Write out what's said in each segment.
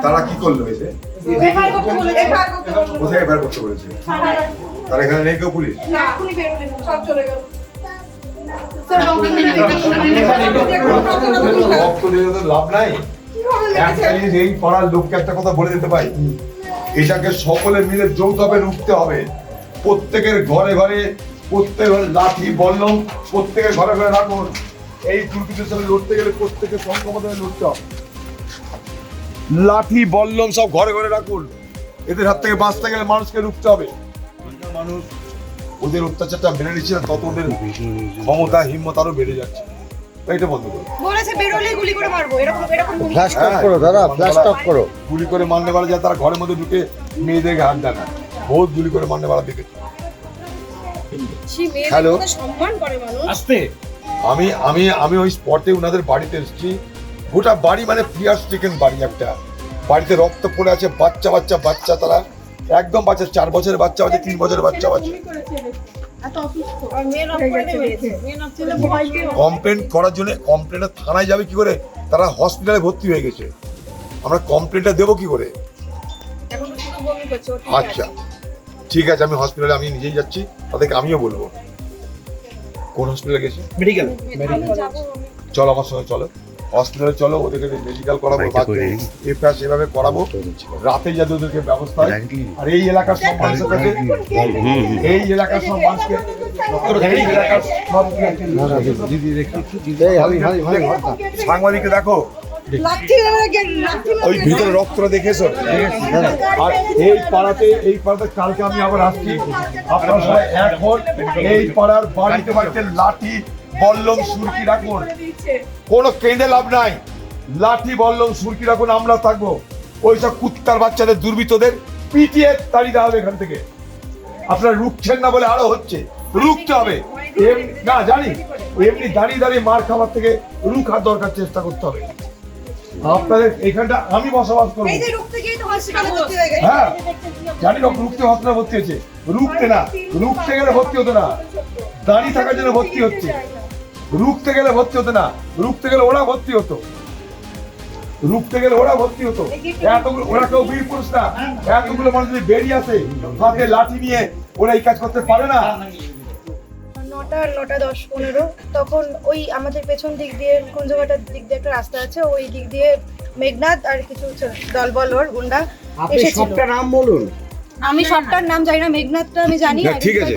তারা কি করলো এসে? কোথায় এফআইআর করতে বলেছে? তার এখানে নেই কেউ পুলিশ? সব চলে গেল। লাভ নাই। এই পাড়ার লোককে একটা কথা বলে দিতে পারি, এটাকে সকলে মিলে যৌথভাবে রুখতে হবে। প্রত্যেকের ঘরে ঘরে, প্রত্যেক লাঠি বল্লম প্রত্যেকের ঘরে ঘরে রাখুন। এই দুর্নীতির সাথে লড়তে গেলে প্রত্যেকের সংগঠনে লড়তে হবে। লাঠি বল্লম সব ঘরে ঘরে রাখুন। এদের হাত থেকে বাঁচতে গেলে মানুষকে রুখতে হবে। মানুষ ওদের অত্যাচারটা মেনে নিচ্ছে না, তত ওদের ক্ষমতা হিম্মত আরো বেড়ে যাচ্ছে। এটা বন্ধ করো। বলেছে বেরোলে গুলি করে মারবো, এরকম ফ্ল্যাশ টক করো দাদা, ফ্ল্যাশ টক করো। গুলি করে মারনে বাড়া যায়, তারা ঘরের মধ্যে ঢুকে মেয়েদেরকে হাত দেয় না। বহুত গুলি করে মারনে বাড়া দেখেছি। হ্যালো, সম্মান করে মানুষ। আস্তে। আমি ওই স্পটে ওনাদের বাড়িতে এসেছি। গোটা বাড়ি মানে ফিয়ার স্ট্রিকেন বাড়ি একটা। বাড়িতে রক্ত পড়ে আছে, বাচ্চা তারা একদম বাচ্চা, 4 বছরের বাচ্চা আছে, 3 বছরের বাচ্চা আছে। কমপ্লেন করার জন্য কমপ্লেনটা থানায় যাবে কি করে? তারা হসপিটালে ভর্তি হয়ে গেছে। আমরা কমপ্লেনটা দেবো কি করে? আচ্ছা ঠিক আছে, আমি হসপিটালে আমি নিজেই যাচ্ছি, তাদেরকে আমিও বলবো। কোন হসপিটালে গেছে? মেডিকেল। চলো আমার সঙ্গে, চলো হসপিটালে চলো, ওদেরকে মেডিকেল করাবো, এফআইআর সেভাবে করাবো। রাতে যাতে ওদেরকে ব্যবস্থা হয়। আর এই এলাকার সব মানুষের কাছে, এই এলাকার সব মানুষকে, সাংবাদিককে দেখো ওই ভিতরে রক্তটা দেখেছো? আর এই পাড়াতে কালকে আমি আবার আসছি। আপনারা সবাই এখন এই পাড়ার বাড়িতে বাড়িতে লাঠি বল্লম সুরকি রাখুন। কোনো কেঁদে লাভ নাই। লাঠি বল্লম সুরকি রাখুন, আমরা থাকবো। ওইসব কুত্তার বাচ্চাদের দুর্বৃত্তদের পিটিয়ে তাড়িয়ে দেওয়া হবে এখান থেকে। আপনারা রুখছেন না বলে আরো হচ্ছে, রুখতে হবে। না জানি, এমনি দাঁড়িয়ে মার খাবার থেকে রুখার দরকার, চেষ্টা করতে হবে। আপনাদের এখানটা আমি বসবাস করবো। হ্যাঁ জানি, রুখতে হসপিটালে ভর্তি হয়েছে। রুখতে গেলে ভর্তি হতো না, দাঁড়িয়ে থাকার জন্য ভর্তি হচ্ছে। রুখতে গেলে ভর্তি হতো না, রুখতে গেলে ওরা ভর্তি হতো। এতগুলো, ওরা কেউ বীর পুরুষ না। এতগুলো মানুষ যদি বেরিয়ে আসে হাতে লাঠি নিয়ে, ওরা এই কাজ করতে পারে না। 9টা 10, 15 তখন ওই আমাদের পেছন দিক দিয়ে কুঞ্জঘাটার দিক দিয়ে একটা রাস্তা আছে, ওই দিক দিয়ে মেঘনাদ আর কিছু দলবল ওর গুন্ডা এসেছিল। সবটা নাম বলুন। আমি সবটার নাম জানি না, মেঘনাদটা আমি জানি। ঠিক আছে।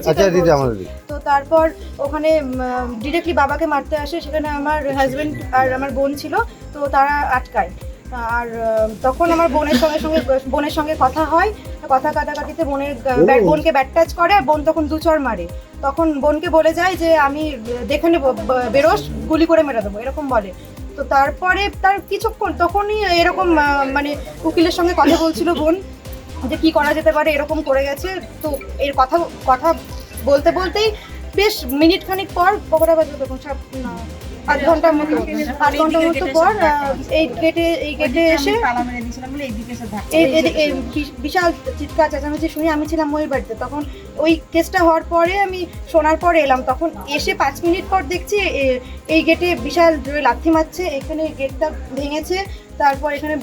আচ্ছা দিদি আমাদের তো তারপর ওখানে ডিরেক্টলি বাবাকে মারতে আসে। সেখানে আমার হাজবেন্ড আর আমার বোন ছিল, তো তারা আটকায়। আর তখন আমার বোনের সঙ্গে কথা হয়। কথা কাটাকাটিতে বোনকে ব্যাট টাচ করে, আর বোন তখন 2 চড় মারে। তখন বোনকে বলে যায় যে আমি দেখে নেবো, বেরোস, গুলি করে মেরে দেবো, এরকম বলে। তো তারপরে তার কিছুক্ষণ তখনই এরকম মানে উকিলের সঙ্গে কথা বলছিল বোন, যে কি করা যেতে পারে, এরকম করে গেছে। তো এর কথা বলতে বলতেই বেশ মিনিট খানিক পর, পকোড়া বাজবে তখন 8 ঘন্টার মতো পর এই গেটে এসে বিশাল চিৎকার চেঁচামেচি শুনি। আমি ছিলাম ওই বাড়িতে তখন। ওই কেসটা হওয়ার পরে আমি শোনার পরে এলাম। তখন এসে 5 মিনিট পর দেখছি এই গেটে বিশাল জোরে লাথি মারছে। এখানে গেটটা ভেঙেছে। তারপর এখানে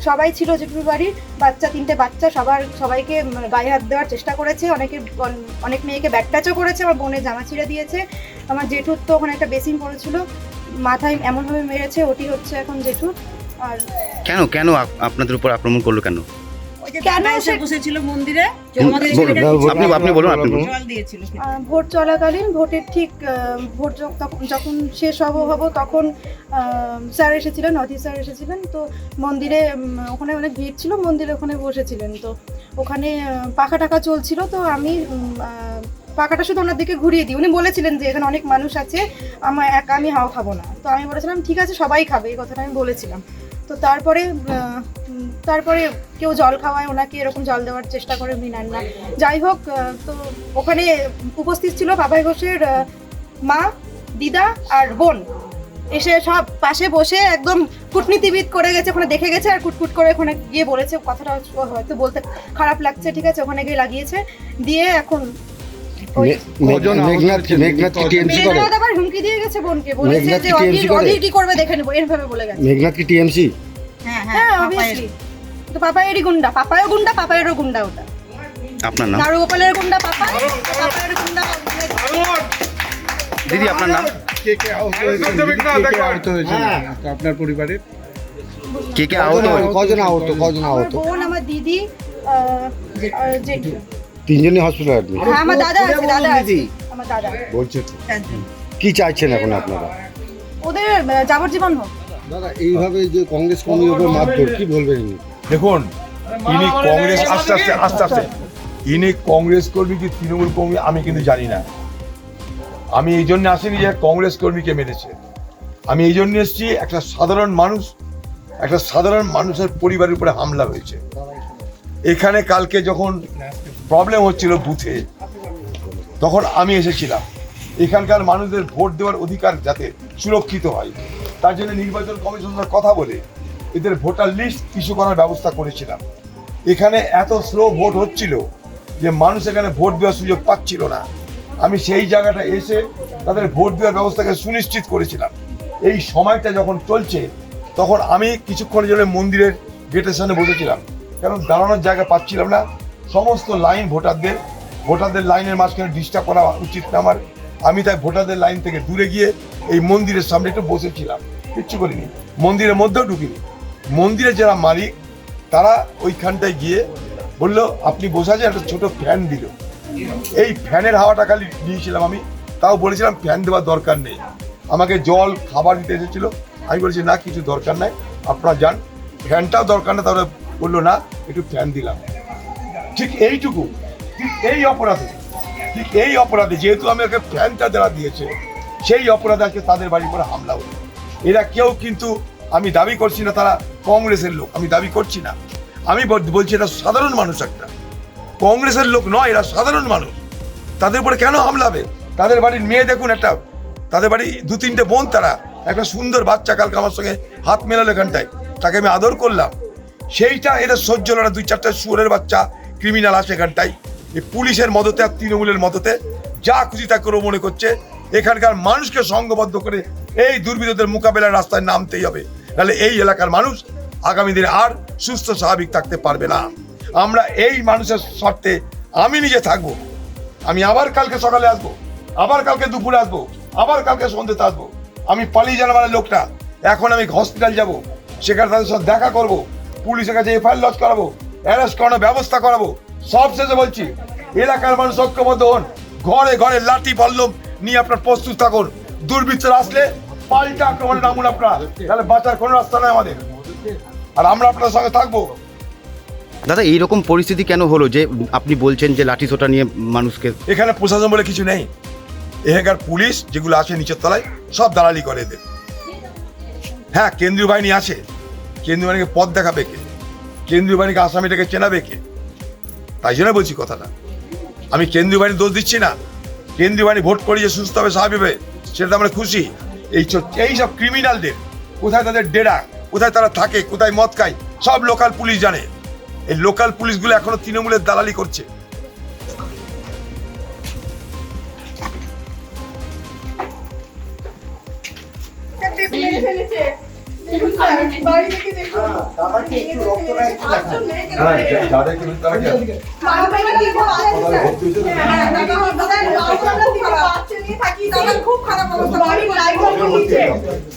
সবাই ছিল, জেঠুর বাড়ির বাচ্চা, 3টে বাচ্চা, সবাইকে গায়ে হাত দেওয়ার চেষ্টা করেছে। অনেক মেয়েকে ব্যাক টাচও করেছে। আমার বোনের জামা ছিঁড়ে দিয়েছে। আমার জেঠুর তো ওখানে একটা বেসিন পড়েছিল, মাথায় এমনভাবে মেরেছে, ওটি হচ্ছে এখন জেঠুর। আর কেন আপনাদের উপর আক্রমণ করলো কেন? কেন সে বসেছিল মন্দিরে, আপনি বলুন। ভোট চলাকালীন, ভোটের ঠিক ভোট যখন শেষ হবো তখন স্যার এসেছিলেন, অতীত স্যার এসেছিলেন। তো মন্দিরে ওখানে অনেক ভিড় ছিল, মন্দিরে ওখানে বসেছিলেন। তো ওখানে পাখা টাকা চলছিল। তো আমি পাখাটা শুধু ওনার দিকে ঘুরিয়ে দিই। উনি বলেছিলেন যে এখানে অনেক মানুষ আছে, আমি হাওয়া খাবো না। তো আমি বলেছিলাম ঠিক আছে, সবাই খাবে, এই কথাটা আমি বলেছিলাম। তো তারপরে কেউ জল খাওয়ায় ওনাকে, এরকম জল দেওয়ার চেষ্টা করে, উনি নেন না। যাই হোক, তো ওখানে উপস্থিত ছিল পাপাই ঘোষের মা, দিদা আর বোন, এসে সব পাশে বসে একদম কূটনীতিবিদ করে গেছে, ওখানে দেখে গেছে আর কুটকুট করে ওখানে গিয়ে বলেছে, কথাটা হয়তো বলতে খারাপ লাগছে, ঠিক আছে, ওখানে গিয়ে লাগিয়েছে, দিয়ে এখন মেঘনাথ কি টিএমসি করে? মেঘনাথ আবার হুমকি দিয়ে গেছে বোনকে, বলেছে মেঘনাথ যে কি TMC করে? অধীর কি করবে দেখে নেবো, এরভাবে বলে গেছে। মেঘনাথ কি টিএমসি? হ্যাঁ অবভিয়াসলি, তো পাপায়েরই গুন্ডা, পাপায়েরও গুন্ডা ওটা। আপনার নাম? নারুগোপালের গুন্ডা পাপায়ের গুন্ডা। দিদি আপনার নাম? আপনার পরিবারের কে কে আহত হয়েছে? কজন আহত? আমার বোন, আমার দিদি আর জেঠু। তিনজনই হসপিটাল অ্যাডমিট। হ্যাঁ, আমার দাদা আছে, আমার দাদা। বলছে কি চাইছেন এখন আপনারা? ওদের যাবজ্জীবন হোক। দাদা, এইভাবে যে কংগ্রেস কর্মীর উপর মারধর, কি বলবেন ইনি? দেখুন, ইনি কংগ্রেস আস্তে ইনি কংগ্রেস কর্মী কি তৃণমূল কর্মী আমি কিন্তু জানি না। আমি এই জন্য আসিনি যে কংগ্রেস কর্মীকে মেরেছে, আমি এই জন্য এসেছি একটা সাধারণ মানুষের পরিবারের উপরে হামলা হয়েছে। এখানে কালকে যখন প্রবলেম হচ্ছিল বুথে, তখন আমি এসেছিলাম। এখানকার মানুষদের ভোট দেওয়ার অধিকার যাতে সুরক্ষিত হয়, তার জন্য নির্বাচন কমিশনের কথা বলে এদের ভোটার লিস্ট ইস্যু করার ব্যবস্থা করেছিলাম। এখানে এত স্লো ভোট হচ্ছিল যে মানুষ এখানে ভোট দেওয়ার সুযোগ পাচ্ছিল না। আমি সেই জায়গাটা এসে তাদের ভোট দেওয়ার ব্যবস্থাকে সুনিশ্চিত করেছিলাম। এই সময়টা যখন চলছে, তখন আমি কিছুক্ষণের জন্য মন্দিরের গেটের সামনে বসেছিলাম, কারণ দাঁড়ানোর জায়গা পাচ্ছিলাম না। সমস্ত লাইন ভোটারদের লাইনের মাঝখানে ডিস্টার্ব করা উচিত না আমার। আমি তাই ভোটারদের লাইন থেকে দূরে গিয়ে এই মন্দিরের সামনে একটু বসেছিলাম, কিচ্ছু করিনি, মন্দিরের মধ্যেও ঢুকিনি। মন্দিরের যারা মালিক তারা ওইখানটায় গিয়ে বললো আপনি বসে আছেন, একটা ছোট ফ্যান দিল। এই ফ্যানের হাওয়াটা খালি নিয়েছিলাম আমি, তাও বলেছিলাম ফ্যান দেওয়ার দরকার নেই। আমাকে জল খাবার দিতে এসেছিল, আমি বলেছি না কিছু দরকার নাই, আপনারা যান, ফ্যানটাও দরকার না। তাহলে বললো না, একটু ফ্যান দিলাম। ঠিক এইটুকু, ঠিক এই অপরাধে যেহেতু আমি ওকে ফ্যানটা যারা দিয়েছে, সেই অপরাধে আজকে তাদের বাড়ির পরে হামলা হলো। এরা কেউ কিন্তু, আমি দাবি করছি না তারা কংগ্রেসের লোক, আমি দাবি করছি না, আমি বলছি এটা সাধারণ মানুষ, একটা কংগ্রেসের লোক নয়, এরা সাধারণ মানুষ। তাদের উপরে কেন হামলা হবে? তাদের বাড়ির মেয়ে দেখুন, একটা তাদের বাড়ি 2-3টে বোন, তারা একটা সুন্দর বাচ্চা কালকে আমার সঙ্গে হাত মেলালো এখানটায়, তাকে আমি আদর করলাম। সেইটা এদের সহ্য হলো না। 2-4টা শুয়োরের বাচ্চা ক্রিমিনাল আসে এখানটায়, এই পুলিশের মদতে আর তৃণমূলের মদতে যা খুশি তা করে মনে করছে। এখানকার মানুষকে সংঘবদ্ধ করে এই দুর্বৃত্তদের মোকাবেলার রাস্তায় নামতেই হবে, নাহলে এই এলাকার মানুষ আগামী দিনে আর সুস্থ স্বাভাবিক থাকতে পারবে না। আমরা এই মানুষের স্বার্থে আমি নিজে থাকবো। আমি আবার কালকে সকালে আসবো, আবার কালকে দুপুরে আসবো, আবার কালকে সন্ধ্যেতে আসবো। আমি পালিয়ে যাওয়ার মানে লোকটা, এখন আমি হসপিটাল যাব, সেখানে তাদের সাথে দেখা করব, পুলিশের কাছে এফআইআর লজ করাবো, অ্যারেস্ট করানোর ব্যবস্থা করাবো। সব শেষে বলছি, এলাকার মানুষ ঐক্যবদ্ধ হন, ঘরে ঘরে লাঠি বল্লম নিয়ে আপনার প্রস্তুত থাকুন। দুর্বৃত্তরা আসলে পাল্টা আক্রমণে নামুন আপনারা, তাহলে বাঁচার কোনো রাস্তা নেই আমাদের, আর আমরা আপনার সঙ্গে থাকবো। দাদা, এইরকম পরিস্থিতি কেন হলো যে আপনি বলছেন যে লাঠি সোটা নিয়ে মানুষকে? এখানে প্রশাসন বলে কিছু নেই, এখানকার পুলিশ যেগুলো আছে নিচের তলায় সব দালালি করে এদের। হ্যাঁ, কেন্দ্রীয় বাহিনী আছে, কেন্দ্রীয় বাহিনীকে পথ দেখাবে কে? কেন্দ্রীয় বাহিনীকে আসামিটাকে চেনাবে কে? তাই জন্য বলছি কথাটা, আমি কেন্দ্রীয় বাহিনী দোষ দিচ্ছি না। কেন্দ্রীয় বাহিনী ভোট করিয়ে সুস্থ হবে, স্বাভাবিক হবে, সেটা আমরা খুশি। এই সব ক্রিমিনালদের কোথায় তাদের ডেরা, কোথায় তারা থাকে, কোথায় মদ খায়, সব লোকাল পুলিশ জানে। এই লোকাল পুলিশগুলো এখনো তৃণমূলের দালালি করছে।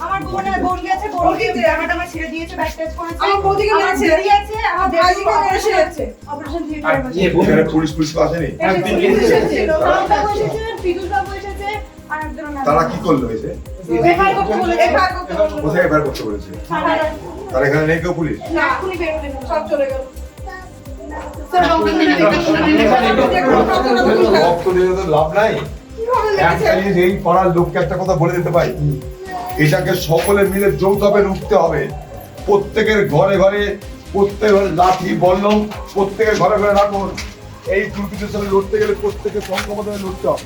আমার বোন গেছে, বোনকে জামাটা আমার ছেড়ে দিয়েছে, ব্যাগ টাচ করেছে, আমার বৌদিকে মেরেছে, দিয়েছে, আমার ভাইজিকে মেরেছে, অপারেশন থিয়েটারে পুলিশ আসেনি, পিটুল বাবু এসেছে, আর একজন তারা কি করলো? এসে এফআইআর করতে বলেছে, কোথায় এফআইআর করতে বলেছে? তারা এখানে নেই কেউ পুলিশ? না, এখনই বেরোলেন, সব চলে গেল। রক্ত দিয়ে তো লাভ নাই। একটা জিনিস, এই পাড়ার লোককে একটা কথা বলে দিতে পারি, এটাকে সকলে মিলে যৌথভাবে রুখতে হবে। প্রত্যেকের ঘরে ঘরে লাঠি বল্লম প্রত্যেকের ঘরে ঘরে রাখুন। এই দুর্নীতির সঙ্গে লড়তে গেলে প্রত্যেকের সংখ্যা লড়তে হবে।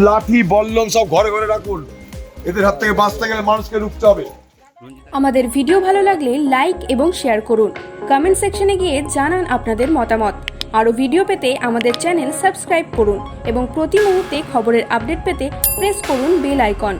লাঠি বল্লম সব ঘরে ঘরে রাখুন। এদের হাত থেকে বাঁচতে গেলে মানুষকে রুখতে হবে। আমাদের ভিডিও ভালো লাগলে লাইক এবং শেয়ার করুন। কমেন্ট সেকশনে গিয়ে জানান আপনাদের মতামত। আরও ভিডিও পেতে আমাদের চ্যানেল সাবস্ক্রাইব করুন এবং প্রতি মুহূর্তে খবরের আপডেট পেতে প্রেস করুন বেল আইকন।